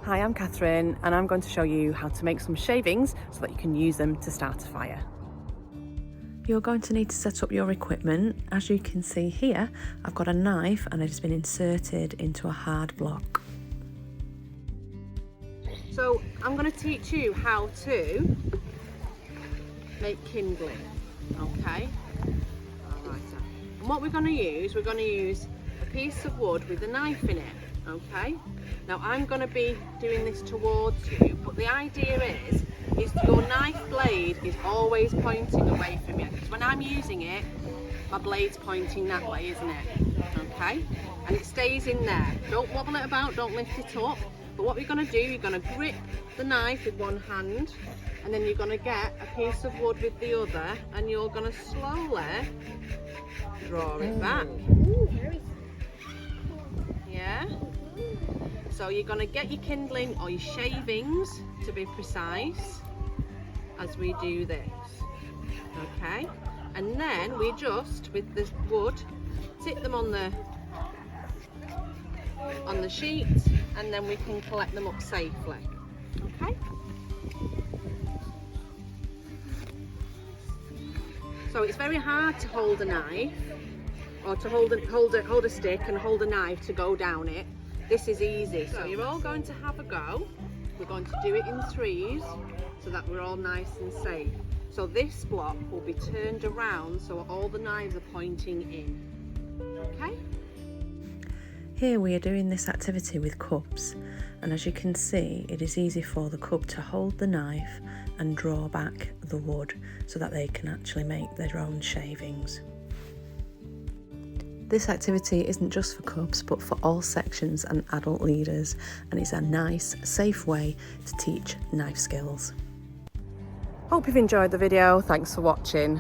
Hi, I'm Katherine and I'm going to show you how to make some shavings so that you can use them to start a fire. You're going to need to set up your equipment. As you can see here, I've got a knife and it has been inserted into a hard block. So I'm going to teach you how to make kindling, okay? Alright, and what we're going to use a piece of wood with a knife in it, okay? Now I'm going to be doing this towards you, but the idea is your knife blade is always pointing away from you, because when I'm using it, my blade's pointing that way, isn't it? Okay? And it stays in there. Don't wobble it about, don't lift it up. But what we're going to do, you're going to grip the knife with one hand, and then you're going to get a piece of wood with the other, and you're going to slowly draw it back. Yeah? So you're going to get your kindling, or your shavings to be precise, as we do this. Okay? And then we just, with the wood, tip them on the sheet, and then we can collect them up safely. Okay? So it's very hard to hold a knife, or to hold a stick and hold a knife to go down it. This is easy. So you're all going to have a go. We're going to do it in threes so that we're all nice and safe. So this block will be turned around so all the knives are pointing in. Okay? Here we are doing this activity with cups, and as you can see, it is easy for the cup to hold the knife and draw back the wood so that they can actually make their own shavings. This activity isn't just for cubs but for all sections and adult leaders, and it's a nice, safe way to teach knife skills. Hope you've enjoyed the video. Thanks for watching.